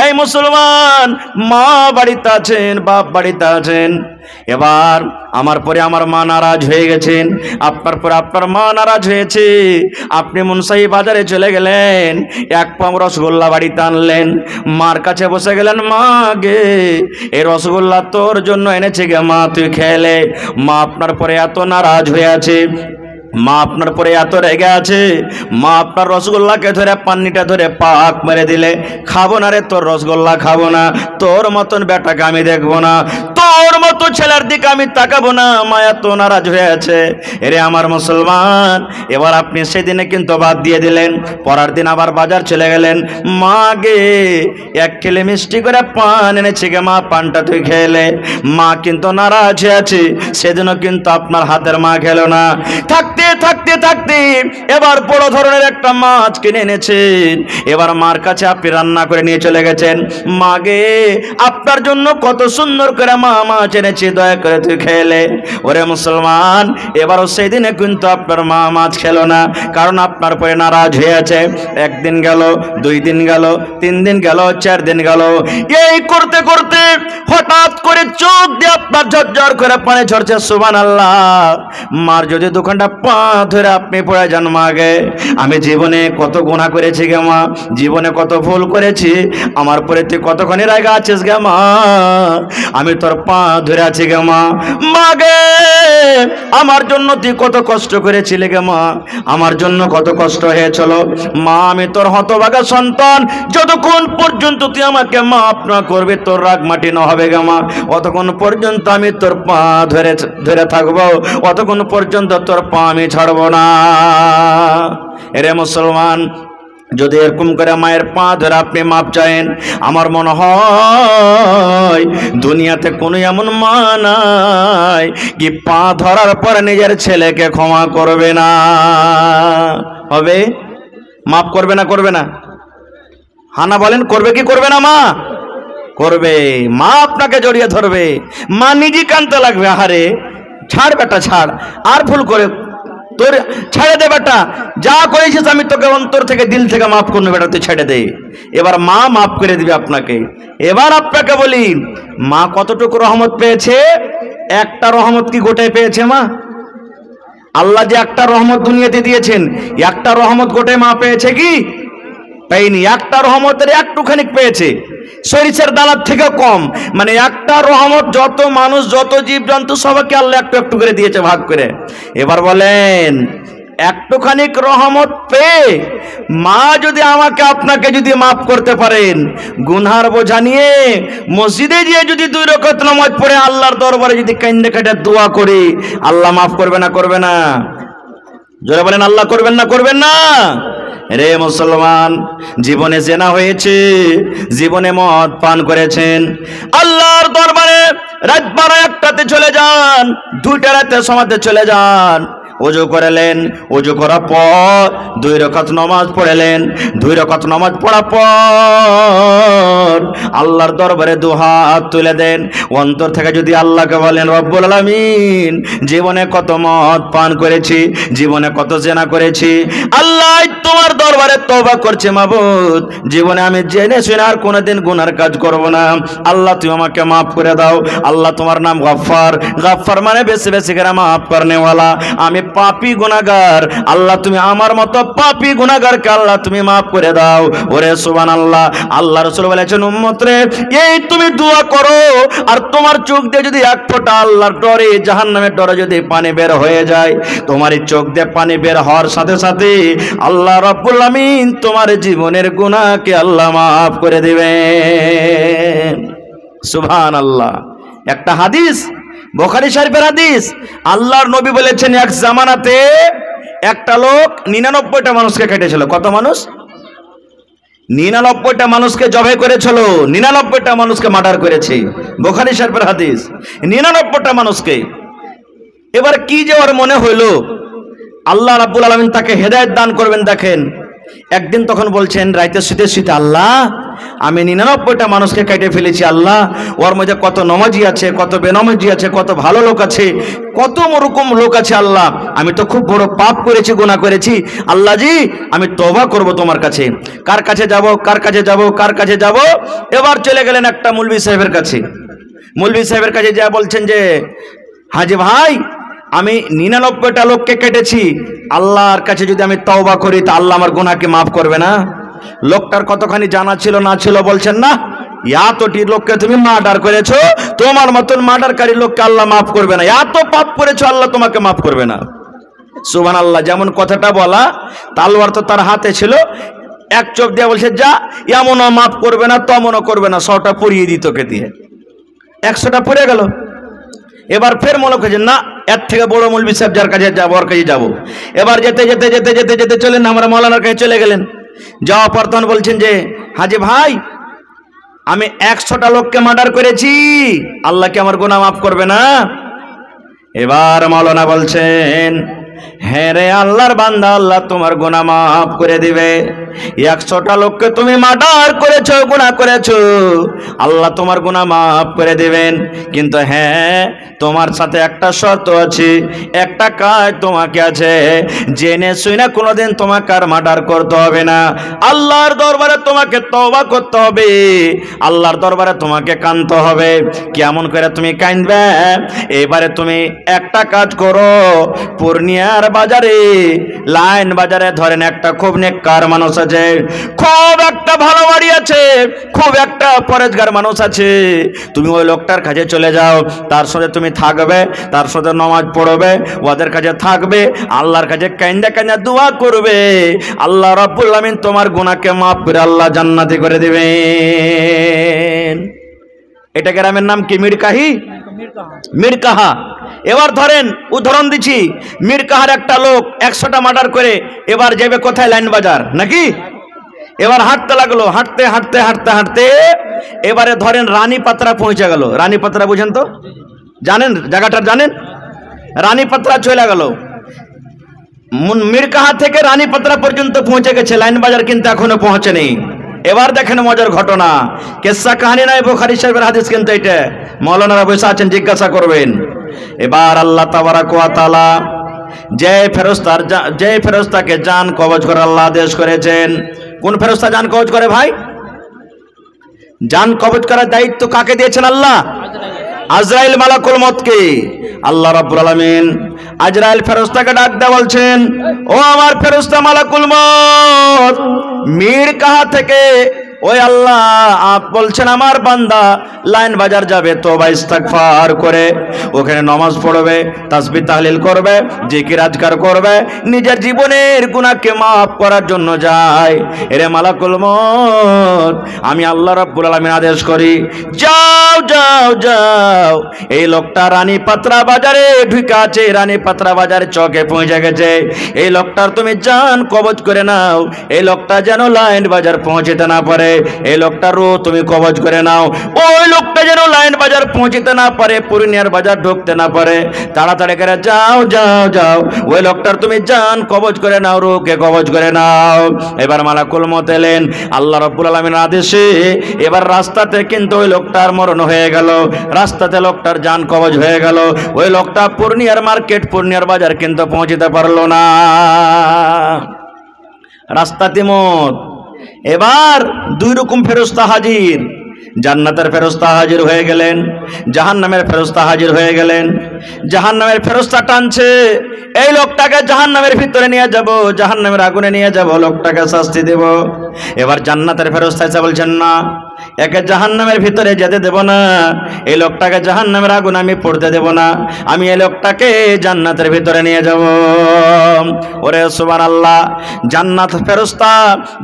এই মুসলমান, মা বাড়িতে আছেন, বাপ বাড়িতে আছেন। এবার আমার পরে আমার মা নারাজ হয়ে গেছেন, আপনার পরে আপনার মা নারাজ হয়েছে। আপনি মুনসাই বাজারে চলে গেলেন, এক পাম রসগোল্লা বাড়িতে আনলেন, মার কাছে বসে গেলেন, মা গে এই রসগোল্লা তোর জন্য এনেছে গে মা, তুই খেলে। মা আপনার পরে এত নারাজ হয়ে আছে, মা আপনার পরে এত রেগে আছে, মা আপনার রসগোল্লাকে ধরে পান্নিটা ধরে পাক মেরে দিলে, খাবো না রে তোর রসগোল্লা, খাবো না, তোর মতন বেটাকে আমি দেখবো না, তোর মতো ছেলের দিকে আমি তাকাবো না। মা এত নারাজ হয়ে আছে। এরে আমার মুসলমান, এবার আপনি সেদিনে কিন্তু বাদ দিয়ে দিলেন, পরের দিন আবার বাজার চলে গেলেন, মা গে এক খেলে মিষ্টি করে পান এনেছে গে মা, পানটা তুই খেলে। মা কিন্তু নারাজ হয়ে আছে, সেদিনও কিন্তু আপনার হাতের মা খেলো না। থাকতে থাকতে থাকতে এবার বড় ধরনের একটা মাছ কিনে এনেছেন, এবার মার কাছে আপনি রান্না করে নিয়ে চলে গেছেন, মা গে আপনার জন্য কত সুন্দর করে মা মাছ এনেছি, দয়া করে তুই খেলে। ওরে মুসলমান, এবারও সেই দিনে কিন্তু আপনার মা মাছ খেলো না, কারণ আপনার পরে নারাজ হয়ে আছে। একদিন গেল, 2 দিন গেল, 3 দিন গেল, 4 দিন গেল, এই করতে করতে হঠাৎ করে চোখ দিয়ে আপনার ঝরঝর করে পানি ঝরছে। সুবহানাল্লাহ। মার যদি দোকানটা পা ধরে আপনি পড়ে যান, মা গে আমি জীবনে কত গুনাহ করেছি গে মা, জীবনে কত ভুল করেছি, আমার পরে তুই কতখানি রাগা আছিস গে মা, আমি তোর পা ধরে আছি গে মা। মা গে আমার জন্য তুই কত কষ্ট করেছিলি গে মা, আমার জন্য কত কষ্ট হয়েছিল মা, আমি তোর হতভাগা সন্তান, যতক্ষণ পর্যন্ত তুই আমাকে মাফ না করবে, তোর রাগ মাটি না হবে গে মা, অতক্ষণ পর্যন্ত আমি তোর পা ধরে ধরে থাকবো, অতক্ষণ পর্যন্ত তোর পা আমি ছাড়বো না। এরে মুসলমান, যদি এরকম করে মায়ের পা ধরে আপনি মাপ চায়েন, আমার মনে হয় দুনিয়াতে কোনো এমন মা নাই কি পা ধরার পর নিজের ছেলেকে ক্ষমা করবে না। হবে? মাপ করবে না? করবে না? হানা বলেন, করবে কি করবে না? মা করবে। মা আপনাকে জড়িয়ে ধরবে, মা নিজে কানতে লাগবে, আহারে ছাড় বেটা ছাড়, আর ভুল করে তোর ছেড়ে দে বেটা, যা করেছিস আমি তোকে অন্তর থেকে দিল থেকে মাফ করবো বেটা, তুই ছেড়ে দে। এবার মা মাফ করে দিবে আপনাকে। এবার আপনাকে বলি, মা কতটুকু রহমত পেয়েছে? একটা রহমত কি গোটায় পেয়েছে মা? আল্লাহ যে একটা রহমত দুনিয়াতে দিয়েছেন, একটা রহমত গোটায় মা পেয়েছে কি? পাইনি। একটা রহমতের একটুখানি পেয়েছে, সরিষার দানার থেকে কম, মানে একটা রহমত যত মানুষ যত জীবজন্তু সবাইকে আল্লাহ একটু একটু করে দিয়েছে, ভাগ করে। এবার বলেন, একটুখানি রহমত পেয়ে মা যদি আমাকে আপনাকে যদি মাফ করতে পারেন, গুনহার বোঝা নিয়ে মসজিদে গিয়ে যদি 2 রাকাত নামাজ পড়ে আল্লাহর দরবারে যদি কান্দে কাটে দোয়া করি, আল্লাহ মাফ করবে না? করবে না? জোরে বলেন, আল্লাহ করবেন না? করবেন না? রে মুসলমান, জীবনে জেনা হয়েছে, জীবনে মদ পান করেছেন, আল্লাহর দরবারে রাত 12-1টাতে চলে যান, 2টা রাতে সমাজে চলে যান, ওযু করলেন, ওযু করার পর 2 রাকাত নামাজ পড়লেন, 2 রাকাত নামাজ পড়ার পর আল্লাহর দরবারে 2 হাত তুলে দেন, অন্তর থেকে যদি আল্লাহকে বলেন, রব্বুল আলামিন জীবনে কত মদ পান করেছি, জীবনে কত জেনা করেছি, আল্লাহ তোমার দরবারে তওবা করছি মাবুদ, জীবনে আমি জেনে শুনে আর কোনোদিন গুনার কাজ করব না, আল্লাহ তুমি আমাকে মাফ করে দাও। আল্লাহ তোমার নাম গফফার, গফফার মানে বেশি বেশি করে মাফ করনে ওয়ালা, আমি পাপী গুনাহগার, আল্লাহ তুমি আমার মতো পাপী গুনাহগারকে আল্লাহ তুমি মাফ করে দাও। ওরে সুবহানাল্লাহ। আল্লাহ রাসূল বলেছেন, উম্মত রে এই তুমি দোয়া করো, আর তোমার চোখ দিয়ে যদি এক ফোঁটা আল্লাহর ডরে, জাহান্নামের ডরে যদি পানি বের হয়ে যায়, তোমার এই চোখ দিয়ে পানি বের হওয়ার সাথে সাথে আল্লাহ রাব্বুল আমিন তোমার জীবনের গুনাহকে আল্লাহ মাফ করে দিবেন। সুবহানাল্লাহ। একটা হাদিস, বুখারী শরীফের হাদিস, আল্লাহর নবী বলেছেন, এক জামানাতে একটা লোক 99টা মানুষকে কেটেছিল। কত মানুষ? 99টা মানুষকে জবাই করেছিল, 99টা মানুষকে মার্ডার করেছে। বুখারী শরীফের হাদিস, 99টা মানুষকে। এবার কি যে ওর মনে হইল, আল্লাহ রাব্বুল আলামিন তাকে হেদায়েত দান করবেন। দেখেন একদিন তখন বলছেন রাইতে শুতে শুতে, আল্লাহ আমি 99টা মানুষকে কেটে ফেলেছি আল্লাহ, ওর মধ্যে কত নমাজি আছে, কত বেনমাজি আছে, কত ভালো লোক আছে, কত রকম লোক আছে আল্লাহ, আমি তো খুব বড় পাপ করেছি, গুনাহ করেছি আল্লাহ জি, আমি তওবা করব তোমার কাছে। কার কাছে যাব, কার কাছে যাব, কার কাছে যাব? এবার চলে গেলেন একটা মৌলভী সাহেবের কাছে। মৌলভী সাহেবের কাছে যা বলছেন যে হাজি ভাই, আমি 99টা লোককে কেটেছি, আল্লাহর কাছে যদি আমি তওবা করি তা আল্লাহ আমার গুনাহকে মাফ করবে না? লোকটার কতখানি জানা ছিল না ছিল বলছেন না, এতটি লোককে তুমি মার্ডার করেছো, তোমার মতন মার্ডারকারী লোককে আল্লাহ মাফ করবে না, এত পাপ করেছো আল্লাহ তোমাকে মাফ করবে না। সুবহানাল্লাহ। যেমন কথাটা বলা, তালওয়ার তো তার হাতে ছিল, এক চোখ দিয়ে বলছে যা, এমনও মাফ করবে না, তেমনও করবে না, 100টা পরিয়ে দিত কে দিয়ে, 100টা পড়ে গেল। এবার ফের মনে করছেন না, এর থেকে বড় মৌলভী সাহেব যার কাছে যাবো ওর কাছে যাবো। এবার যেতে যেতে যেতে যেতে যেতে চলেন আমরা মৌলানার কাছে চলে গেলেন। যাওয়া পর তখন বলছেন যে হাজি ভাই, আমি 100টা লোককে মার্ডার করেছি, আল্লাহ কি আমার গুনাহ মাফ করবে না? এবার মৌলানা বলছেন, হ্যাঁ রে আল্লাহর বান্দা, আল্লাহ তোমার গুনাহ মাফ করে দিবে। 100টা লোককে তুমি মার্ডার করেছো, গুনাহ করেছো, আল্লাহ তোমার গুনাহ মাফ করে দিবেন, কিন্তু হ্যাঁ তোমার সাথে একটা শর্ত আছে, একটা কাজ তোমাকে আছে, জেনে শুনে কোনোদিন তোমাকে আর মার্ডার করতে হবে না। আল্লাহর দরবারে তোমাকে তওবা করতে হবে, আল্লাহর দরবারে তোমাকে কাঁদতে হবে। কেমন করে তুমি কাঁদবে? এবারে তুমি একটা কাজ করো, পূর্ণিয়ার বাজারে, লাইন বাজারে ধরেন একটা খুব নেককার মানুষ আছে, খুব একটা ভালো বাড়ি আছে, খুব একটা পরেজগার মানুষ আছে, তুমি ওই লোকটার কাছে চলে যাও, তার সাথে তুমি থাকবে, তার সাথে নামাজ পড়বে, ওদের কাছে থাকবে, আল্লাহর কাছে কাইন্দা কাইন্দা দোয়া করবে, আল্লাহ রাব্বুল আমিন তোমার গুনাহকে মাফ করে আল্লাহ জান্নাতি করে দিবেন। এটা গ্রামের নাম কি? মিরকাহি, মিরকাহা। এবার ধরেন উদাহরণ দিচ্ছি, মিরকাহার একটা লোক 100টা মার্ডার করে এবার যাবে কোথায়? লাইন বাজার নাকি? এবার হাঁটতে লাগলো, হাঁটতে হাঁটতে হাঁটতে হাঁটতে এবারে ধরেন রানীপাত্রা পৌঁছে গেল। রানীপাত্রা বুঝেন তো, জানেন জায়গাটা জানেন? রানীপাত্রা চলে গেল, মিরকাহা থেকে রানীপাত্রা পর্যন্ত পৌঁছে গেছে, লাইন বাজার কিন্তু এখনো পৌঁছেনি। এবার দেখেন মজার ঘটনা, কেসা কাহিনী নয়, বুখারী শরীফের হাদিস কিন্তু এটা, মাওলানারা বসে আছেন জিজ্ঞাসা করবেন। এবার আল্লাহ তাবারাক ওয়া তাআলা যে ফেরেশতাকে জান কবজ করে আল্লাহ আদেশ করেছেন। কোন ফেরেশতা জান কবজ করে ভাই? জান কবজ করার দায়িত্ব কাকে দিয়েছেন আল্লাহ? আজরাইল মালাকুল মউতকে। আল্লাহ রাব্বুল আলামিন আজরাইল ফেরেশতাকে ডাক দিয়ে বলছেন, ও আমার ফেরেশতা মালাকুল মউত, মিরকাহা থেকে ওই আল্লাহ বলছেন আমার বান্দা লাইন বাজার যাবে, তওবা ইস্তিগফার করে ওখানে নামাজ পড়বে, তাসবিহ তাহলিল করবে, জিকির আজকার করবে, নিজের জীবনের গুনাহকে মাফ করার জন্য যায়। এরে মালাকুল মউত, আমি আল্লাহ রাব্বুল আলামিন আদেশ করি, যাও যাও যাও, এই লোকটা রানীপাত্রা বাজারে ঢুকে আছে, রানীপাত্রা বাজারে চকে পৌঁছে গেছে, এই লোকটার তুমি জান কবজ করে নাও, এই লোকটা যেন লাইন বাজার পৌঁছতে না পারে, এই লোকটারও তুমি কবজ করে নাও, ওই লোকটা যেন লাইন বাজার পৌঁছতে না পারে, পূর্ণিয়ার বাজার ঢুকতে না পারে, তাড়াতাড়ি করে যাও যাও যাও, ওই লোকটার তুমি জান কবজ করে নাও, রূহকে কবজ করে নাও। এবার মালাকুল মউত এলেন আল্লাহ রাব্বুল আলামিনের আদেশে, এবার রাস্তাতে কিন্তু ওই লোকটার মরণ হয়ে গেল, রাস্তাতে লোকটার জান কবজ হয়ে গেল, ওই লোকটা পূর্ণিয়ার মার্কেট, পূর্ণিয়ার বাজার কিন্তু পৌঁছতে পারলো না, রাস্তাতে মত। এবার দুই রকম ফেরেশতা হাজির, জান্নাতের ফেরেশতা হাজির হয়ে গেলেন, জাহান্নামের ফেরেশতা হাজির হয়ে গেলেন। জাহান্নামের ফেরেশতা টানছে, এই লোকটাকে জাহান্নামের ভিতরে নিয়ে যাব, জাহান্নামের আগুনে নিয়ে যাব, লোকটাকে শাস্তি দেব। এবার জান্নাতের ফেরেশতা এসে বলছেন না, একে জাহান্নামের ভিতরে যেতে দেব না, এই লোকটাকে জাহান্নামের আগুন আমি পড়তে দেব না, আমি এই লোকটাকে জান্নাতের ভিতরে নিয়ে যাব। ওরে সুবহানাল্লাহ, জান্নাত ফেরেশতা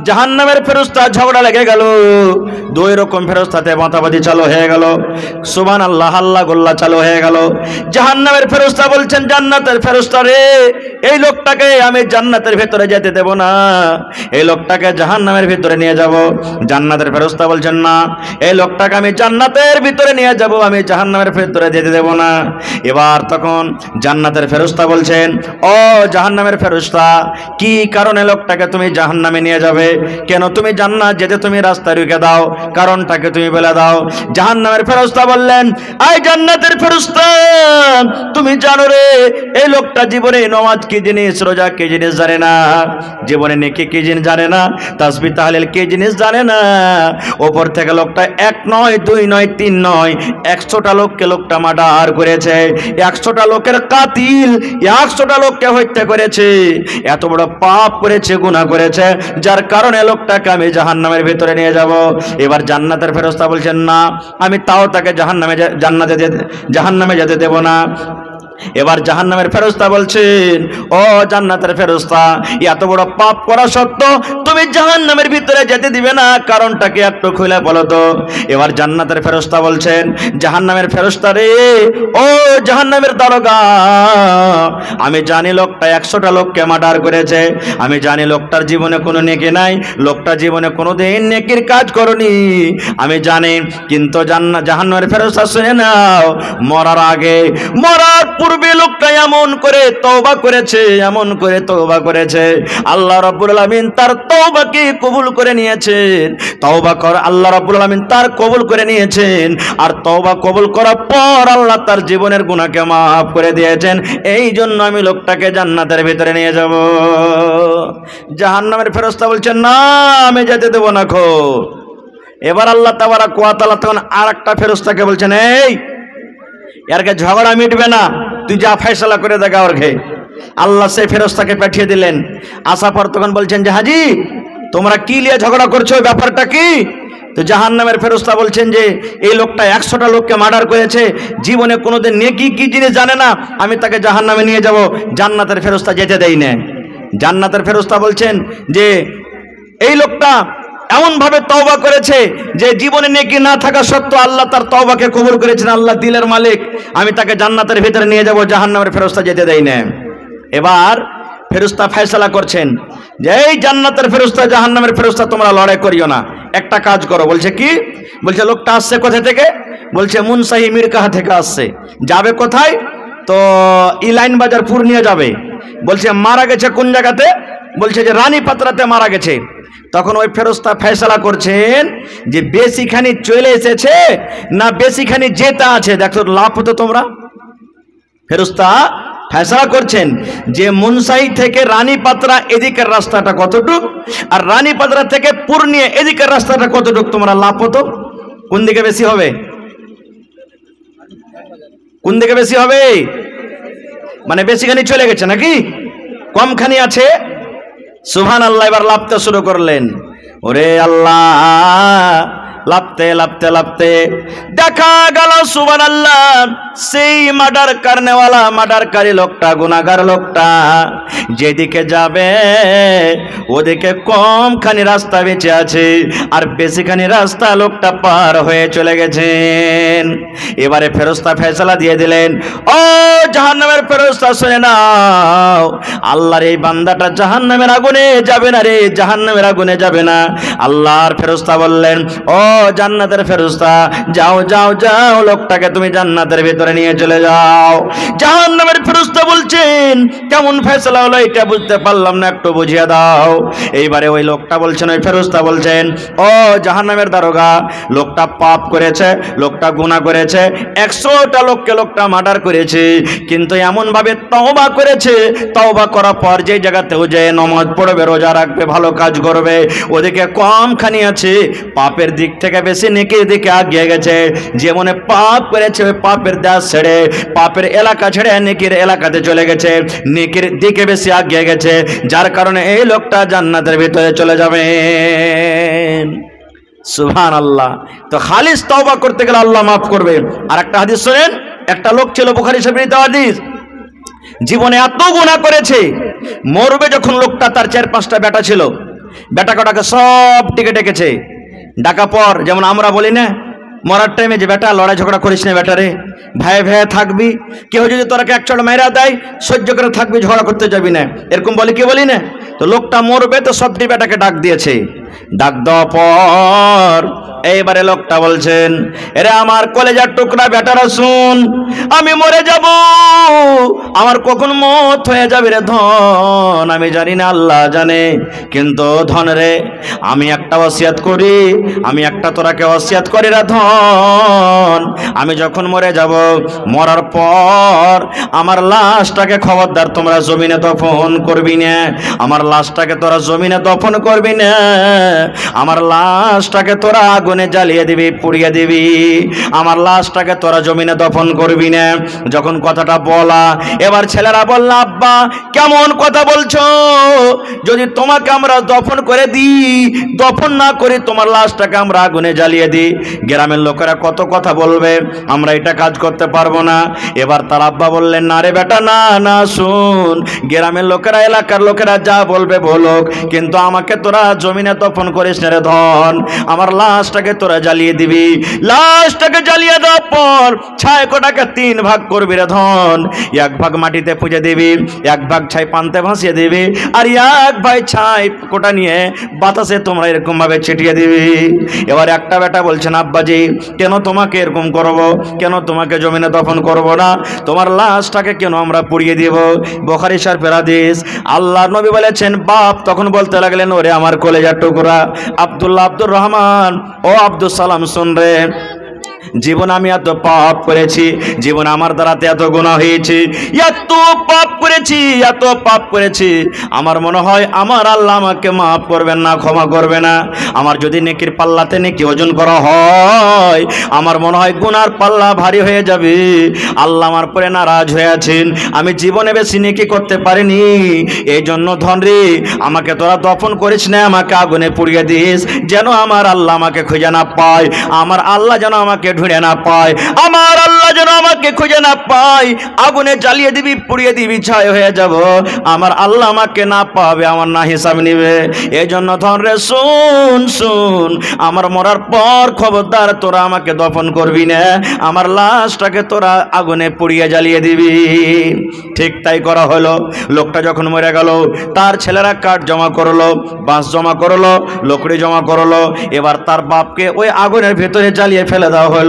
জাহান্নামের ফেরেশতা ঝগড়া লেগে গেল, দুই রকম ফেরেশতাতে মাতামাতি চালু হয়ে গেল, সুবহানাল্লাহ, হাল্লা গোল্লা চালু হয়ে গেল। জাহান্নামের ফেরেশতা বলছেন জান্নাতের ফেরেশতা রে, এই লোকটাকে আমি জান্নাতের ভিতরে যেতে দেব না, এই লোকটাকে জাহান্নামের ভিতরে নিয়ে যাব। জান্নাতের ফেরেশতা বলছেন না, এই লোকটাকে আমি জান্নাতের ভিতরে নিয়ে যাব, আমি জাহান্নামের ভিতরে যেতে দেব না। এবার তখন জান্নাতের ফেরেশতা বলছেন, ও জাহান্নামের ফেরেশতা, কি কারণে লোকটাকে তুমি জাহান্নামে নিয়ে যাবে? কেন তুমি জান্নাত যেতে তুমি রাস্তা রুখে দাও, কারণটাকে তুমি বলে দাও। জাহান্নামের ফেরেশতা বললেন, আই জান্নাতের ফেরেশতা, তুমি জানো রে এই লোকটা জীবনে নামাজ কি জিনিস, রোজা কি জিনিস জানে না, জীবনে নেকি কি জিনিস জানে না, তাসবিহ তাহলিল কি জিনিস জানে না। ওপর থেকে লোকটা এক নয়, দুই নয়, তিন নয়, 100টা লোককে লোকটা মার্ডার করেছে, 100টা লোকের কাতিল, 100টা লোককে হত্যা করেছে, এত বড় পাপ করেছে, গুনাহ করেছে, যার কারণে লোকটাকে আমি জাহান্নামের ভিতরে নিয়ে যাব। এবার জান্নাতের ফেরেশতা বলছেন, না, আমি তাও তাকে জাহান্নামে যেতে দেব না। এবার জাহান্নামের ফেরেশতা বলছেন, ও জান্নাতের ফেরেশতা, এত বড় পাপ করা সত্ত্বেও তুমি জাহান্নামের ভিতরে যেতে দিবে না, কারণটা কি একটু খুলে বলো তো। এবার জান্নাতের ফেরেশতা বলছেন, জাহান্নামের ফেরেশতা রে, ও জাহান্নামের দারোগা, আমি জানি লোকটা 100টা লোককে মার্ডার করেছে, আমি জানি লোকটার জীবনে কোনো নেকি নাই, লোকটা জীবনে কোনোদিন নেকির কাজ করনি, আমি জানি। কিন্তু জাহান্নামের ফেরেশতা শুনে নাও, মরার আগে, মরার পূর্বে লোকটা এমন করে তওবা করেছে, এমন করে তওবা করেছে, আল্লাহ রাব্বুল আলামিন তার তওবাকে কবুল করে নিয়েছেন। তওবা কর আল্লাহ রাব্বুল আলামিন তার কবুল করে নিয়েছেন, আর তওবা কবুল করার পর আল্লাহ তার জীবনের গুনাহকে মাফ করে দিয়েছেন। এই জন্য আমি লোকটাকে জান্নাতের ভিতরে নিয়ে যাব। জাহান্নামের ফেরেশতা বলছেন, না, আমি যেতে দেব না খো। এবার আল্লাহ তাবারাক ওয়া তাআলা তখন আরেকটা ফেরেশতাকে বলছেন, এই এরকে ঝগড়া মিটবে না, তুই যা ফয়সালা করে দেখা ওর ঘে। আল্লাহ সেই ফেরেশতাকে পাঠিয়ে দিলেন। আসার পর তখন বলছেন যে, হাজি, তোমরা কি নিয়ে ঝগড়া করছো, ব্যাপারটা কি? তো জাহান্নামের ফেরেশতা বলছেন যে, এই লোকটা 100টা লোককে মার্ডার করেছে, জীবনে কোনোদিন নেকি কি জিনিস জানে না, আমি তাকে জাহান্নামে নিয়ে যাব। জান্নাতের ফেরেশতা যেতে দেয় না। জান্নাতের ফেরেশতা বলছেন যে, এই লোকটা এমন ভাবে তওবা করেছে যে জীবনে নেকি না থাকা সত্ত্বেও আল্লাহ তার তওবাকে কবুল করেছেন, আল্লাহ দিলের মালিক, আমি তাকে জান্নাতের ভিতরে নিয়ে যাব। জাহান্নামের ফেরেশতা যেতে দেয় না। এবার ফেরেশতা ফয়সালা করছেন যে, এই জান্নাতের ফেরেশতা জাহান্নামের ফেরেশতা, তোমরা লড়াই করিও না, একটা কাজ করো। বলছে কি? বলছে লোকটা আসছে কোথা থেকে? বলছে মুনসাহি মিরকাহা থেকে আসছে। যাবে কোথায়? তো ইলাইন বাজার পূর্ণিয়া যাবে। বলছে মারা গেছে কোন জায়গাতে? বলছে যে রানী পাত্রাতে মারা গেছে। তখন ওই ফেরেশতা ফয়সালা করছেন যে বেশিখানি চলে এসেছে না বেশিখানি যেতে আছে, দেখো লাভ হতো তোমরা। ফেরেশতা ফয়সালা করছেন যে মুনসাহি থেকে রানী পাত্রা এদিকের রাস্তাটা কতটুক, আর রানী পাত্রা থেকে পূর্ণিয়া এদিকের রাস্তাটা কতটুক, তোমরা লাভ হতো কোন দিকে বেশি হবে? কোন দিকে বেশি হবে? মানে বেশিখানি চলে গেছে নাকি কমখানি আছে? সুবহানাল্লাহ। এবার লাফতে শুরু করলেন। ওরে আল্লাহ, লাফতে লাফতে লাফতে দেখা গেল সুবহানাল্লাহ সেই মার্ডারকারী লোকটা, গুনাহগার লোকটা যেদিকে যাবে ওদিকে কমখানি রাস্তা বেঁচে আছে, আর বেশিখানি রাস্তা লোকটা পার হয়ে চলে গেছেন। এবারে ফেরেশতা ফয়সালা দিয়ে দিলেন, ও জাহান্নামের ফেরেশতা শুনে নাও, আল্লাহর এই বান্দাটা জাহান্নামের আগুনে যাবে না রে, জাহান্নামের আগুনে যাবে না। আল্লাহর ফেরেশতা বললেন, ও জান্নাতের ফেরেশতা, যাও যাও যাও, লোকটাকে তুমি জান্নাতের ভিতরে নিয়ে চলে যাও। জাহান্নামের ফেরেশতা বলছেন, কেমন ফয়সালা হলো এটা বুঝতে পারলাম না, একটু বুঝিয়ে দাও। এইবারে ওই লোকটা বলছেন, ওই ফেরেশতা বলছেন, ও জাহান্নামের দারোগা, লোকটা পাপ করেছে, লোকটা গুনাহ করেছে, 100টা লোককে লোকটা মার্ডার করেছে, কিন্তু এমন ভাবে তওবা করেছে, তওবা করার পর যে জায়গাতেও যে নামাজ পড়বে, রোজা রাখবে, ভালো কাজ করবে, ওদিকে কমখানি আছে, পাপের দিক থেকে বেশি নেকির দিকে এগিয়ে গেছে। যেমনে পাপ করেছে ওই পাপের দেশ ছেড়ে, পাপের এলাকা ছেড়ে নেকির এলাকাতে চলে গেছে, নেকির দিকে বেশি এগিয়ে গেছে, যার কারণে এই লোকটা জান্নাতের ভিতরে চলে যাবে। সুবহানাল্লাহ। তো খালিস তওবা করতে গেলে আল্লাহ মাফ করবে। আর একটা হাদিস শুনেন, একটা লোক ছিল, বুখারী শরীফের হাদিস, জীবনে এত গুনাহ করেছে, মরবে যখন লোকটা, তার 4-5টা বেটা ছিল, বেটা কটাকে সব ডেকে ডেকেছে। ডাকা পর যেমন আমরা বলি না মরার টাইমে যে বেটা লড়াই ঝগড়া করিস না, বেটারে ভাই ভাই থাকবি, কেউ যদি তোরাকে এক চড় মেরা দেয় সহ্য করে থাকবি, ঝগড়া করতে যাবি না, এরকম বলি কি বলি না। তো লোকটা মরবে, তো সবটি বেটাকে ডাক দিয়েছে, ডাক দেওয়ার পর এইবারে লোকটা বলছেন, এরে আমার কলেজার টুকরা বেটারা শুন, আমি মরে যাব, আমার কখন মত হয়ে যাবে রে ধন আমি জানি না, আল্লাহ জানে। কিন্তু ধন রে, আমি একটা ওসিয়ত করি, আমি একটা তোরাকে ওসিয়ত করি রে ধন, আমি যখন মরে যাব, মরার পর আমার লাশটাকে খবরদার তোমরা জমিনে দফন করবি না, আমার লাশটাকে তোরা জমিনে দফন করবি না, আমার লাশটাকে তোরা আগুনে জ্বালিয়ে দিবি, পুড়িয়ে দিবি, আমার লাশটাকে তোরা জমিনে দফন করবি না। যখন কথাটা বলা, এবার ছেলেরা বলল, আব্বা কেমন কথা বলছো, যদি তোমাকে আমরা দফন করে দিই, দফন না করি তোমার লাশটাকে আমরা আগুনে জ্বালিয়ে দিই, গ্রামের লোকেরা কত কথা বলবে, আমরা এটা কাজ করতে পারবো না। এবার তার আব্বা বললেন, না রে বেটা, না না, শুন, গ্রামের লোকেরা এলাকার লোকেরা যা বলবে বলুক, কিন্তু আমাকে তোরা জমিনে দফন করিস না রে ধন, আমার লাশটাকে তোরা জ্বালিয়ে দিবি, লাশটাকে জ্বালিয়ে দেওয়ার পর ছাই কোটাকে 3 ভাগ করবি রে ধন, 1 ভাগ মাটিতে পুঁজে দিবি, 1 ভাগ ছাই পান্তে ভাসিয়ে দিবি, আর 1 ভাগ ছাই কোটা নিয়ে বাতাসে তোমরা এরকম ভাবে ছিটিয়ে দিবি। এবার একটা বেটা বলছেন, আব্বাজি কেন তোমাকে এরকম করব, কেন তোমাকে জমিনে দফন করব না, তোমার লাশটাকে কেন আমরা পুড়িয়ে দিব? বুখারী শরীফের হাদিস। আল্লাহর নবী বলেছেন, বাপ তখন বলতে লাগলেন, ওরে আমার কলেজার টুকরা আব্দুল্লাহ, আব্দুর রহমান, ও আব্দুল সালাম, শুন রে, জীবন আমি এত পাপ করেছি, জীবন আমার দ্বারাতে এত গুনাহ হয়েছে, এত পাপ করেছি, এত পাপ করেছি, আমার মনে হয় আমার আল্লাহ আমাকে মাফ করবেন না, ক্ষমা করবে না। আমার যদি নেকির পাল্লাতে নেকি ওজন করা হয়, আমার মনে হয় গুনার পাল্লা ভারী হয়ে যাবে, আল্লাহ আমার পরে নারাজ হয়ে আছেন, আমি জীবনে বেশি নেকি করতে পারিনি, এই জন্য ধন রে, আমাকে তোরা দফন করিস না, আমাকে আগুনে পুড়িয়ে দিস, যেন আমার আল্লাহ আমাকে খুঁজে না পায়, আমার আল্লাহ যেন আমাকে ঢুঁড়ে না পায়, আমার আল্লাহ যেন আমাকে খুঁজে না পায়, আগুনে জ্বালিয়ে দিবি, পুড়িয়ে দিবি, ছাই হয়ে যাব, আমার আল্লাহ আমাকে না পাবে, আমার না হিসাব নিবে। এই জন্য ধন রে, শুন শুন, আমার মরার পর খবরদার তোরা আমাকে দফন করবি না, আমার লাশটাকে তোরা আগুনে পুড়িয়ে জ্বালিয়ে দিবি। ঠিক তাই করা হলো। লোকটা যখন মরে গেল, তার ছেলেরা কাঠ জমা করলো, বাঁশ জমা করলো, লকড়ি জমা করলো, এবার তার বাপকে ওই আগুনের ভেতরে জ্বালিয়ে ফেলে দেওয়া হলো।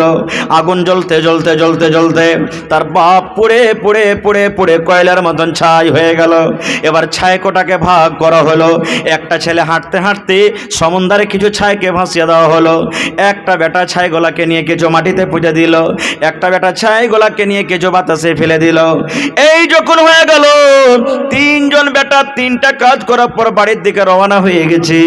আগুন জ্বলতে জ্বলতে জ্বলতে জ্বলতে তার বাপ পুড়ে পুড়ে পুড়ে পুড়ে কয়লার মতন ছাই হয়ে গেল। এবার ছাই কোটাকে ভাগ করা হলো, একটা ছেলে হাঁটতে হাঁটতে সমুদ্রে কিছু ছাইকে ভাসিয়ে দেওয়া হলো, একটা বেটা ছাইগুলাকে নিয়ে কিছু মাটিতে পুঁতে দিল, একটা বেটা ছাইগুলাকে নিয়ে কিছু বাতাসে ফেলে দিল। এই যখন হয়ে গেল, 3 জন বেটা 3টা কাজ করার পর বাড়ির দিকে রওনা হয়ে গেছে,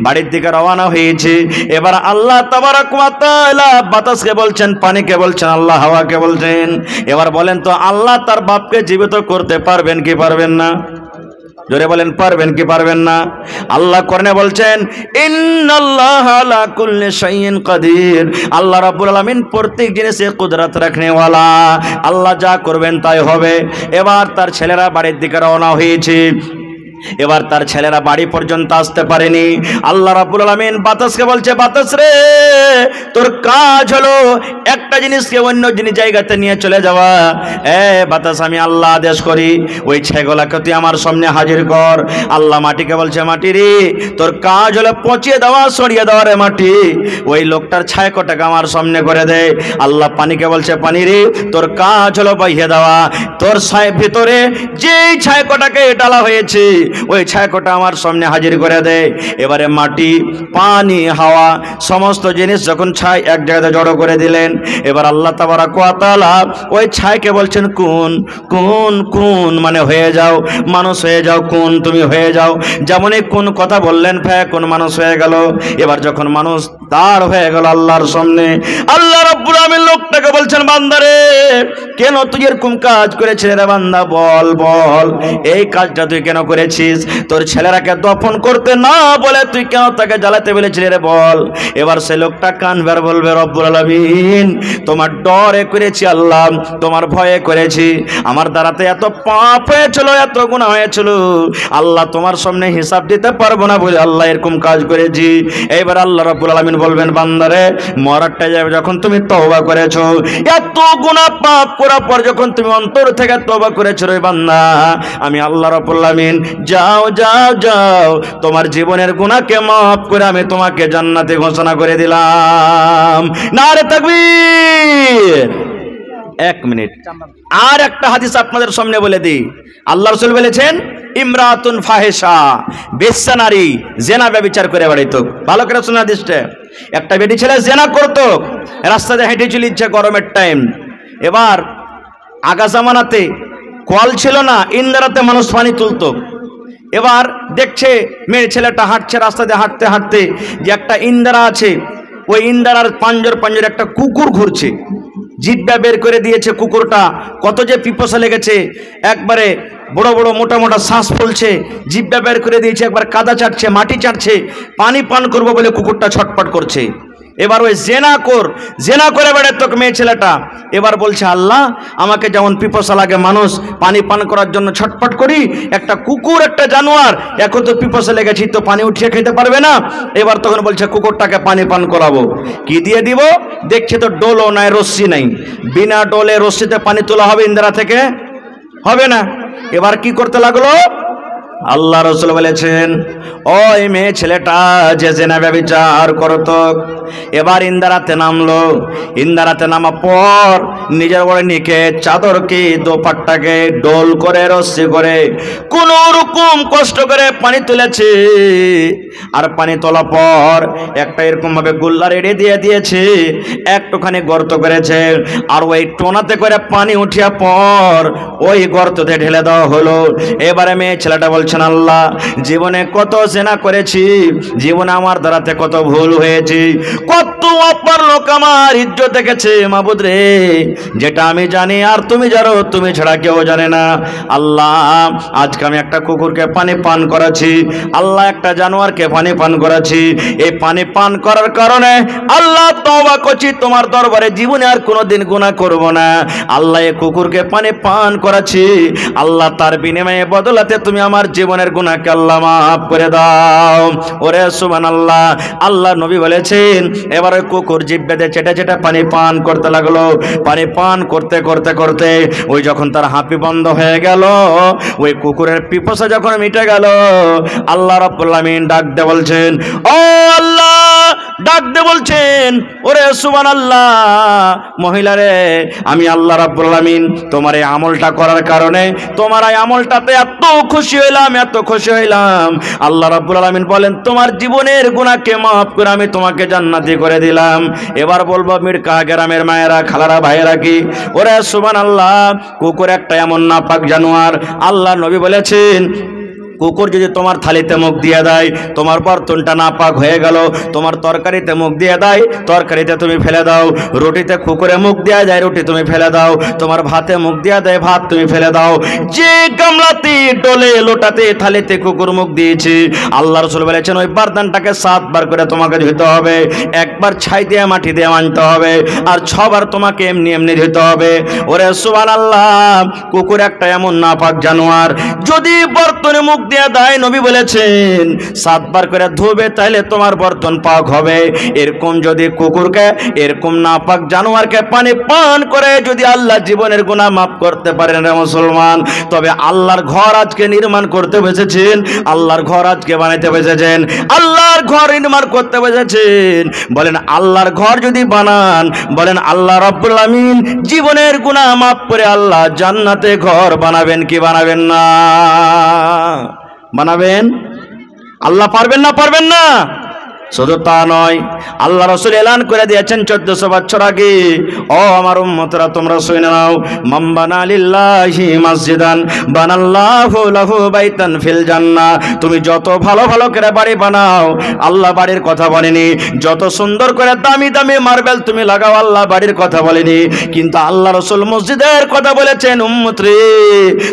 বাড়ির দিকে রওনা হয়েছে। এবার আল্লাহ তাবারক ওয়া তাআলা বাতাসকে বলছেন, পানিকে বলছেন, আল্লাহ হাওয়াকে বলছেন, এবার বলেন তো আল্লাহ তার বাপকে জীবিত করতে পারবেন কি পারবেন না? জোরে বলেন, পারবেন কি পারবেন না? আল্লাহ কোরআনে বলছেন, ইন্নাল্লাহা আলা কুল্লি শাইইন কাদির, আল্লাহ রাব্বুল আলামিন প্রত্যেক জিনিসে কুদরত রাখনে ওয়ালা, আল্লাহ যা করবেন তাই হবে। এবার তার ছেলেরা বাড়ির দিকে রওনা হয়েছে। এবার তার ছেলেরা বাড়ি পর্যন্ত আসতে পারেনি। আল্লাহ রাব্বুল আলামিন বাতাসকে বলছে, বাতাস রে, তোর কাজ হলো একটা জিনিসকে অন্য জিনিস জায়গাতে নিয়ে চলে যাওয়া। বাতাস, আমি আল্লাহ আদেশ করি, ওই ছাইগুলাকে তুই আমার সামনে হাজির কর। আল্লাহ মাটিকে বলছে, মাটি রে, তোর কাজ হলো পচিয়ে দেওয়া, সরিয়ে দেওয়া রে মাটি, ওই লোকটার ছাই কোটাকে আমার সামনে করে দে। আল্লাহ পানিকে বলছে, পানি রে, তোর কাজ হলো বহিয়ে দেওয়া, তোর ছাই ভিতরে যেই ছাই কোটাকে ডালা হয়েছে ওই ছায়াকোটা আমার সামনে হাজির করে দেয়। এবারে মাটি, পানি, হাওয়া সমস্ত জিনিস যখন ছাই এক জায়গাতে জড়ো করে দিলেন, এবার আল্লাহ তাবারক ওয়া তাআলা ওই ছাইকে বলছেন, কোন কোন কোন, মানে হয়ে যাও, মানুষ হয়ে যাও, কোন তুমি হয়ে যাও। যেমনই কোন কথা বললেন, কোন মানুষ হয়ে গেল। এবার যখন মানুষ দাঁড় হয়ে গেল আল্লাহর সামনে, আল্লাহ রাব্বুল আলামিন লোকটাকে বলছেন, বান্দারে, কেন তুই এরকম কাজ করেছিস রে বান্দা, বল বল, এই কাজটা তুই কেন করেছিস? তোর ছেলেরাকে দফন করতে না বলে তুই কেন তাকে জ্বালাতে বলেছিলি রে, বল। এবার সে লোকটা কানবার বলবে, রব্বুল আলামিন, তোমার ডরে করেছি আল্লাহ, তোমার ভয়ে করেছি, আমার দ্বারাতে এত পাপ হয়েছিল, এত গুনাহ হয়েছিল আল্লাহ, তোমার সামনে হিসাব দিতে পারবো না বলে আল্লাহ এরকম কাজ করেছি। এইবার আল্লাহ রাব্বুল আলামিন বলবেন, বান্দারে, মরারটা যাবে যখন তুমি তওবা করেছো, করেছো, এত গুনাহ পাপ করার পর যখন তুমি অন্তর থেকে তওবা করেছো রে বান্দা, আমি আল্লাহ রাব্বুল আমিন যাও যাও যাও তোমার জীবনের গুনাহকে মাফ করে আমি তোমাকে জান্নাতে ঘোষণা করে দিলাম। নারে তাকবীর। এক মিনিট, আর একটা হাদিস আপনাদের সামনে বলে দিই। আল্লাহ রাসূল বলেছেন, ইমরাতুন ফাহিশা, বেশ্যা নারী জেনা ব্যভিচার করে বেড়াইতো। ভালো করে শুনে হাদিসটা। একটা বেটি ছেলে জেনা করতো, রাস্তাতে হেঁটে চলিচ্ছে গরমের টাইম। এবার আগা জামানাতে কল ছিল না, ইন্দারাতে মানুষ পানি তুলতো। এবার দেখছে মেয়ে ছেলেটা হাঁটছে, রাস্তাতে হাঁটতে হাঁটতে যে একটা ইন্দারা আছে, ওই ইন্দারার পাঞ্জর পাঞ্জর একটা কুকুর ঘুরছে। জিভটা বের করে দিয়েছে কুকুরটা, কত যে পিপাসা লেগেছে, একবারে বড় বড় মোটা মোটা শ্বাস ফুলছে, জিভটা বের করে দিয়েছে, একবার কাদা চাটছে, মাটি চাটছে, পানি পান করবো বলে কুকুরটা ছটপট করছে। এবার ওই জেনা করে বেড়াতো মেয়ে ছেলেটা। এবার বলছে, আল্লাহ আমাকে যেমন পিপাসা লাগে, মানুষ পানি পান করার জন্য ছটপট করি, একটা কুকুর একটা জানোয়ার এখন তো পিপাসা লেগেছি, তো পানি উঠিয়ে খেতে পারবে না। এবার তখন বলছে কুকুরটাকে পানি পান করাবো, কি দিয়ে দিব? দেখছে তো ডোলও নাই, রশ্মি নাই, বিনা ডোলে রশ্মিতে পানি তোলা হবে ইন্দিরা থেকে? হবে না। এবার কি করতে লাগলো? আল্লাহ রাসূল বলেছেন, ওই মেয়ে ছেলেটা যে জেনা ব্যভিচার করতো, এবার ইন্দারাতে নামলো। ইন্দারাতে নামার পর নিজের বড় নিকে চাদরকে দোপাট্টাকে ডোল করে রশ্মি করে কোন রকম কষ্ট করে পানি তুলেছে। আর পানি তোলার পর একটা এরকম ভাবে গুল্লা রেডি দিয়ে দিয়েছে, একটুখানি গর্ত করেছে, আর ওই টোনাতে করে পানি উঠিয়া পর ওই গর্ততে ঢেলে দেওয়া হলো। এবারে মেয়ে ছেলেটা বলছেন, আল্লাহ জীবনে কত জেনা করেছি, জীবনে আমার দ্বারাতে কত ভুল হয়েছে, কত অপর লোক আমার ইজ্জত দেখেছে, মাবুদ রে, যেটা আমি জানি আর তুমি জানো, তুমি ছাড়া কেউ জানে না। আল্লাহ আজকে আমি একটা কুকুরকে পানি পান করাচ্ছি, আল্লাহ একটা জানোয়ারকে পানি পান করাচ্ছি, এই পানি পান করার কারণে আল্লাহ তওবা করছি তোমার দরবারে, জীবনে আর কোনোদিন গুনাহ করব না। আল্লাহ এই কুকুরকে পানি পান করাচ্ছি, আল্লাহ তার বিনিময়ে বদলাতে তুমি আমার জীবনের গুনাহকে আল্লাহ মাফ করে দাও। ওরে সুবহানাল্লাহ। আল্লাহ নবী বলেছেন, এবার ওই কুকুর জিভ বেঁধে চেটে চেটে পানি পান করতে লাগলো। পানি পান করতে করতে করতে ওই যখন তার হাঁপি বন্ধ হয়ে গেল, ওই কুকুরের পিপাসা যখন মিটে গেল, আল্লাহ রাব্বুল আমিন ডাক দিয়ে বলছেন, ও আল্লাহ, ডাক দিয়ে বলছেন, ওরে সুবহানাল্লাহ, মহিলা রে, আমি আল্লাহ রাব্বুল আমিন তোমার এই আমলটা করার কারণে, তোমার এই আমলটাতে এত খুশি হইলাম, এত খুশি হইলাম। আল্লাহ রাব্বুল আমিন বলেন, তোমার জীবনের গুনাহকে মাফ করে আমি তোমাকে জান্নাতি করে দিলাম। এবার বলবো মিরকা গ্রামের মায়েরা, খালারা, ভাইয়েরা কি, ওরে সুবহানাল্লাহ, কুকুর একটা এমন নাপাক জানোয়ার, আল্লাহ নবী বলেছেন, কুকুর যদি তোমার থালিতে মুখ দিয়ে দেয়, তোমার বর্তনটা নাপাক হয়ে গেল। তোমার তরকারিতে মুখ দিয়ে দেয়, তরকারিতে তুমি ফেলে দাও। রুটিতে কুকুরে মুখ দেওয়া যায়, রুটি তুমি ফেলে দাও। তোমার ভাতে মুখ দেওয়া দেয়, ভাত তুমি ফেলে দাও। যে গামলাতে, ডোলে, লোটাতে, থালিতে কুকুর মুখ দিয়েছি, আল্লাহ রাসূল বলেছেন ওই বারদানটাকে 7 বার করে তোমাকে ধুতে হবে। একবার ছাই দিয়ে মাটি দিয়ে মানতে হবে, আর 6 বার তোমাকে এমনি এমনি ধুতে হবে। ওরে সুবহানাল্লাহ, কুকুর একটা এমন নাপাক জানোয়ার, যদি বর্তনে মুখ দিয়ে দেয়, নবী বলেছেন 7 বার করে ধুবে, তাইলে তোমার বর্তন পাক হবে। এরকম যদি কুকুরকে, এরকম নাপাক জানোয়ারকে পানি পান করে যদি আল্লাহ জীবনের গুনাহ মাফ করতে পারেন রে মুসলমান, তবে আল্লাহর ঘর আজকে নির্মাণ করতে বসেছেন, আল্লাহর ঘর আজকে বানাইতে বসেছেন, আল্লাহর ঘর নির্মাণ করতে বসেছেন। বলেন আল্লাহর ঘর যদি বানান, বলেন আল্লাহ রাব্বুল আমিন জীবনের গুনাহ মাফ করে আল্লাহ জান্নাতে ঘর বানাবেন কি বানাবেন না? বানাবেন। আল্লাহ পারবেন না? পারবেন না। শুধু তা নয়, আল্লাহ রাসূল এলান করে দিয়েছেন 1400 বছর আগে, ও আমার উম্মতরা তোমরা শুনে নাও, মান বানা লিল্লাহি মসজিদান বানাল্লাহু লাহু বাইতান ফিল জান্নাহ। তুমি যত ভালো ভালো করে বাড়ি বানাও, আল্লাহ বাড়ির কথা বলেনি। যত সুন্দর করে দামি দামি মার্বেল তুমি লাগাও, আল্লাহ বাড়ির কথা বলেনি। কিন্তু আল্লাহ রাসূল মসজিদের কথা বলেছেন। উম্মত রে,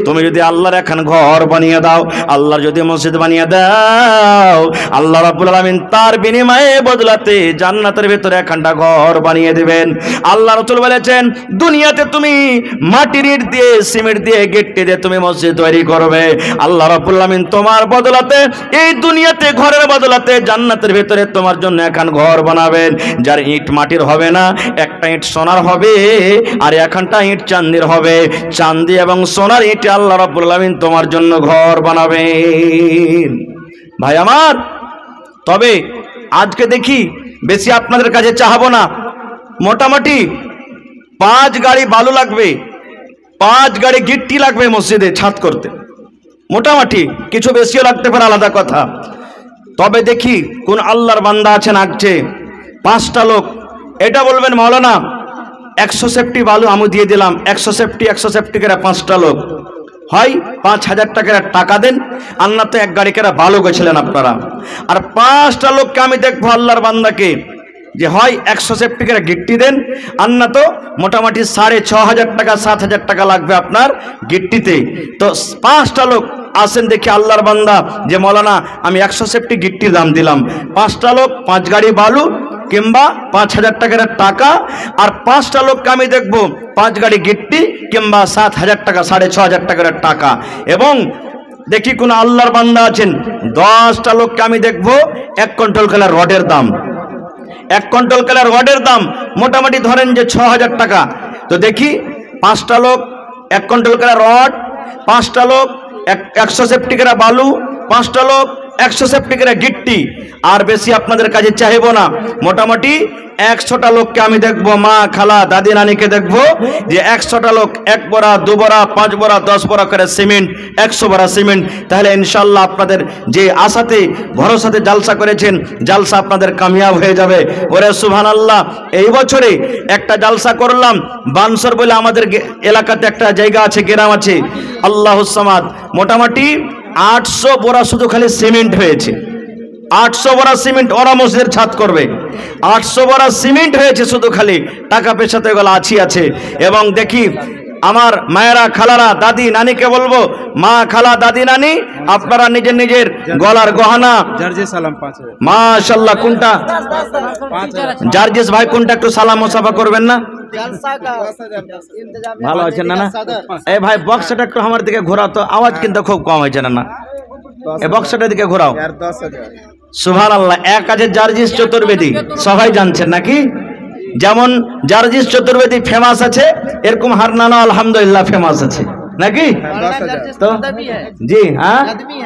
তুমি যদি আল্লাহর এখন ঘর বানিয়ে দাও, আল্লাহর যদি মসজিদ বানিয়ে দাও, আল্লাহ রাব্বুল আলামিন তার বিনিময়ে বদলাতে জান্নাতের ভেতরে একখানটা ঘর বানিয়ে দিবেন। আল্লাহ রাসূল বলেছেন, দুনিয়াতে তুমি মাটির ইট দিয়ে সিমেন্ট দিয়ে গেটটি দিয়ে তুমি মসজিদ তৈরি করবে, আল্লাহ রাব্বুল আমিন তোমার বদলাতে এই দুনিয়াতে ঘরের বদলাতে জান্নাতের ভেতরে তোমার জন্য একখান ঘর বানাবেন, যার ইট মাটির হবে না, একটা ইট সোনার হবে আর একখানটা ইট চাঁদির হবে। চাঁদি এবং সোনার ইট আল্লাহ রাব্বুল আমিন তোমার জন্য ঘর বানাবেন। ভাই আমার, তবে আজকে দেখি বেশি আপনাদের কাছে চাহাবো না, মোটামুটি 5 গাড়ি বালু লাগবে, 5 গাড়ি গিট্টি লাগবে মসজিদে ছাদ করতে, মোটামুটি কিছু বেশিও লাগতে পারে, আলাদা কথা। তবে দেখি কোন আল্লাহর বান্দা আছেন আজকে 5টা লোক, এটা বলবেন মাওলানা 100 সেফটি বালু আমি দিয়ে দিলাম, 100 সেফটি করে 5টা লোক হয় 5,000 টাকার টাকা দেন, আর না তো 1 গাড়ি করে বালু গেছিলেন আপনারা। আর 5টা লোককে আমি দেখবো আল্লাহর বান্দাকে যে হয় 100 সেফটি করে গিট্টি দেন, আর না তো মোটামুটি 6,500 টাকা 7,000 টাকা লাগবে আপনার গিট্টিতে। তো 5টা লোক আসেন দেখি আল্লাহর বান্দা যে মৌলানা আমি 100 সেফটি গিট্টির দাম দিলাম, 5টা লোক 5 গাড়ি বালু কিংবা 5,000 টাকার টাকা, আর 5টা লোককে আমি দেখবো 5 গাড়ি গিট্টি কিংবা 7,000 টাকা 6,500 টাকার টাকা। এবং দেখি কোন আল্লাহর বান্দা আছেন 10টা লোককে আমি দেখবো 1 কুইন্টাল কালার রডের দাম, 1 কুইন্টাল কালার রডের দাম মোটামুটি ধরেন যে 6,000 টাকা। তো দেখি 5টা লোক 1 কুইন্টাল কালার রড, 5টা লোক 100 সেফটি করে বালু, 5টা লোক 100 সেফটি করে গিট্টি। আর বেশি আপনাদের কাছে চাইব না, মোটামুটি 100টা লোককে আমি দেখবো, মা খালা দাদি নানিকে দেখবো যে 100টা লোক 1 বড়া 2 বড়া 5 বড়া 10 বড়া করে সিমেন্ট, 100 বড়া সিমেন্ট। তাহলে ইনশাল্লাহ আপনাদের যে আশাতে ভরসাতে জালসা করেছেন, জালসা আপনাদের কামিয়াব হয়ে যাবে। ওরে সুবহানাল্লাহ, এই বছরে একটা জালসা করলাম বানসর বলে আমাদের এলাকাতে একটা জায়গা আছে, গ্রাম আছে, আল্লাহুস সামাদ, মোটামুটি 800 বড়া শুধু খালি সিমেন্ট হয়েছে, 800 বড়া সিমেন্ট ওরা মসজিদের ছাদ করবে, 800 বড়া সিমেন্ট হয়েছে শুধু খালি, টাকা পয়সা তো এগুলো আছে। এবং দেখি আমার মায়েরা খালারা দাদি নানিকে বলবো, মা খালা দাদি নানি আপনারা নিজের নিজের গলার গহনা মাশাআল্লাহ, কোনটা জার্জিস ভাই কোনটা একটু সালাম মুসাফা করবেন না, ভালো আছেন না? এই ভাই বক্সটা একটু আমার দিকে ঘোরাও তো, আওয়াজ কিন্তু খুব কম হয়েছে না, এই বক্সটার দিকে ঘোরাও। সুবহানাল্লাহ, এক আছে জার্জিস চতুর্বেদী, সবাই জানছেন নাকি? যেমন জার্জিস চতুর্বেদী ফেমাস আছে, এরকম হারনানো আলহামদুলিল্লাহ ফেমাস আছে নাকি? তো জি হ্যাঁ,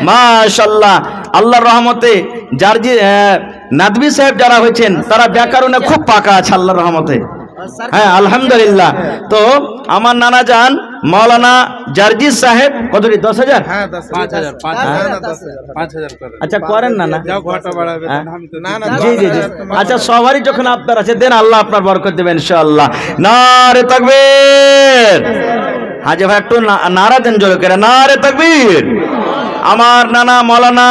মাশাআল্লাহ, আল্লাহর রহমতে জার্জি নাদবি সাহেব যারা হয়েছেন তারা ব্যাকরণে খুব পাকা আছে আল্লাহর রহমতে, হ্যাঁ আলহামদুলিল্লাহ। তো আমার নানা যান মৌলানা জার্জিস সাহেব কতটি 10,000? আচ্ছা করেন না, জি জি জি, আচ্ছা সবারই যখন আপনার আছে দেন, আল্লাহ আপনার বরকত দেবেন ইনশাআল্লাহ। নারে তাকবীর, হাজি ভাই একটু নারা দেন জোরে করে, নারে তাকবীর। আমার নানা মৌলানা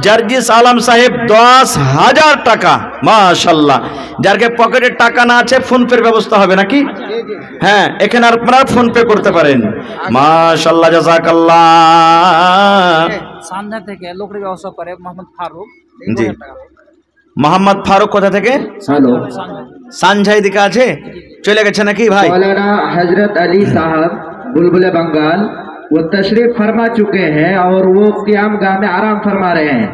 জার্জিস আলম সাহেব 10,000 টাকা, মাশাআল্লাহ। যারকে পকেটে টাকা না আছে ফোন পের ব্যবস্থা হবে নাকি? হ্যাঁ, এখানে আপনারা ফোন পে করতে পারেন, মাশাআল্লাহ, জাযাকাল্লাহ। সানজা থেকে লোকের ব্যবস্থা করে মোহাম্মদ ফারুক। জি, মোহাম্মদ ফারুক কোথা থেকে? हेलो, সানঝাই দিকে আছে, চলে গেছে নাকি ভাই? मौलाना हजरत अली साहब बुलबुल बंगाल वो तशरीफ फरमा चुके हैं और वो क़ियाम गाह में आराम फरमा रहे हैं।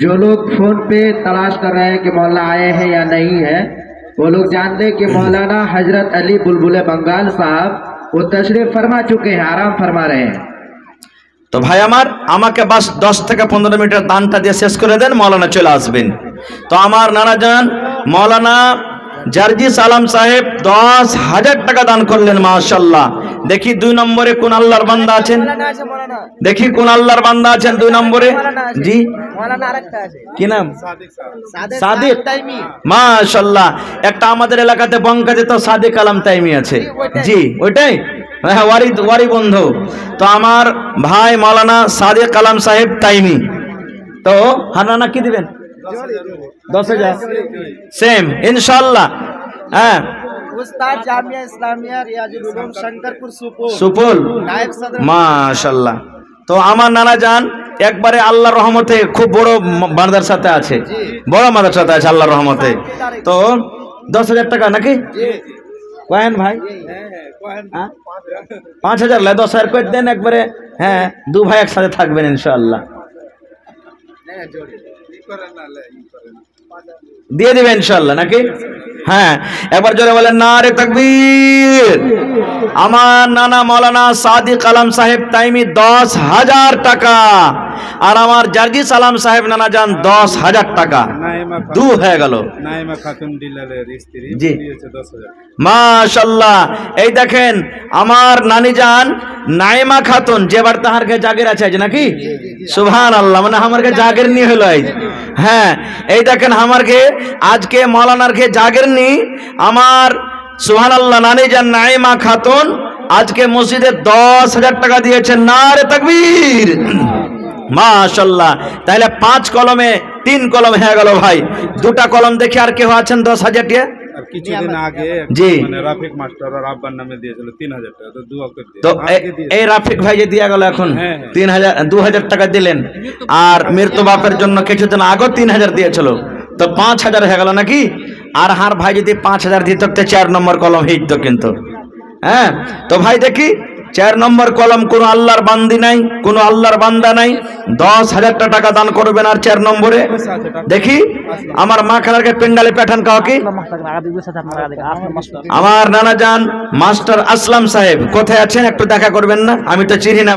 जो लोग फोन पे तलाश कर रहे हैं कि मौलाना आए हैं या नहीं है, वो लोग जान लें कि मौलाना हजरत अली बुलबुल बंगाल साहब वो तशरीफ फरमा चुके हैं, आराम फरमा रहे हैं। তো ভাই আমার, আমাকে বাস 10 থেকে 15 মিনিটের দানটা দিয়ে শেষ করে দেন, মৌলানা চলে আসবেন। তো আমার নানা যান মৌলানা জার্জিস আলম সাহেব 10,000 টাকা দান করলেন, মাশাআল্লাহ। দেখি 2 নম্বরে কোন আল্লাহর বান্দা আছেন, দেখি কোন আল্লাহর বান্দা আছেন 2 নম্বরে। জি কি নাম? সাদিক, মাশাআল্লাহ। একটা আমাদের এলাকাতে বঙ্কাতে তো সাদিক আলম তাইমি আছে, জি ওইটাই, হ্যাঁ ওয়ারি বন্ধু। তো আমার ভাই মৌলানা সাদিক আলম সাহেব তাইমি, তো হারানা কি দিবেন? 10,000 সেম ইনশাআল্লাহ। হ্যাঁ, उस्ताद जामिया इस्लामिया रियाजुल उलूम शंकरपुर सुपोल सुपोल, नायब सदर, माशाल्लाह। तो আমার নানা যান একবারে আল্লাহর রহমতে খুব বড় মাদ্রাসাতে আছে, বড় মাদ্রাসাতে আছে আল্লাহর রহমতে। তো 10,000 টাকা নাকি কয়েন ভাই? 5,000 লাই 10,000 করে দেন একবারে। হ্যাঁ, দু ভাই একসাথে থাকবেন ইনশাআল্লাহ, দিয়ে দিবেন ইনশাআল্লাহ নাকি? হ্যাঁ, একবার জোরে বলেন নারে তাকবীর। আমার নানা মৌলানা সাদিক আলম সাহেব তাইমি 10,000 টাকা, আর আমার জার্জিস আলম সাহেব নানা যান 10,000 টাকা, দু হয়ে গেল। নাইমা খাতুন ডিলারের স্ত্রী জি। দিয়েছে 10,000। মাশাআল্লাহ। এই দেখেন আমার নানি যান নাইমা খাতুন, যে বার তাহার কে জাগের আছে আজ নাকি? সুবহানাল্লাহ, মানে আমার কে জাগের নি হলো আজ। হ্যাঁ, এই দেখেন আমার কে আজকে মৌলানার কে জাগের নি আমার সুবহানাল্লাহ নানি যান নাইমা খাতুন আজকে মসজিদে 10,000 টাকা দিয়েছেন। নারে তাকবীর, মাশাআল্লাহ। তাহলে 5 কলমে 3 কলম হয়ে গেল ভাই। দুটা কলম দেখে আর কেউ আছেন 10,000 টাকা? আর কিছুদিন আগে জি। মানে রাফিক মাস্টার আর আব্বার নামে দিয়েছিল 3,000 টাকা, তো দুয়া করে দিয়ে তো আমাকে দিয়েছে। এই রাফিক ভাই যে দিয়া গেল এখন হ্যাঁ। 2,000 টাকা দিলেন, আর মৃত্যু বাপের জন্য কিছুদিন আগে 3,000 দিয়েছিল, তো 5,000 হয়ে গেল নাকি? আর হার ভাই যদি 5,000 দিত তো 4 নম্বর কলম হইতো কিন্তু। হ্যাঁ, তো ভাই দেখি 4 নম্বর কলম কোন আল্লাহর বান্দি নাই, কোন আল্লাহর বান্দা নাই, 10,000 টাকা দান করবেন। আর 4 নম্বরে দেখি আমার মা খালারকে পেন্ডালে পাঠান কাউকে। আমার নানা যান মাস্টার আসলাম সাহেব কোথায় আছেন, একটু দেখা করবেন না? আমি তো চিনি না।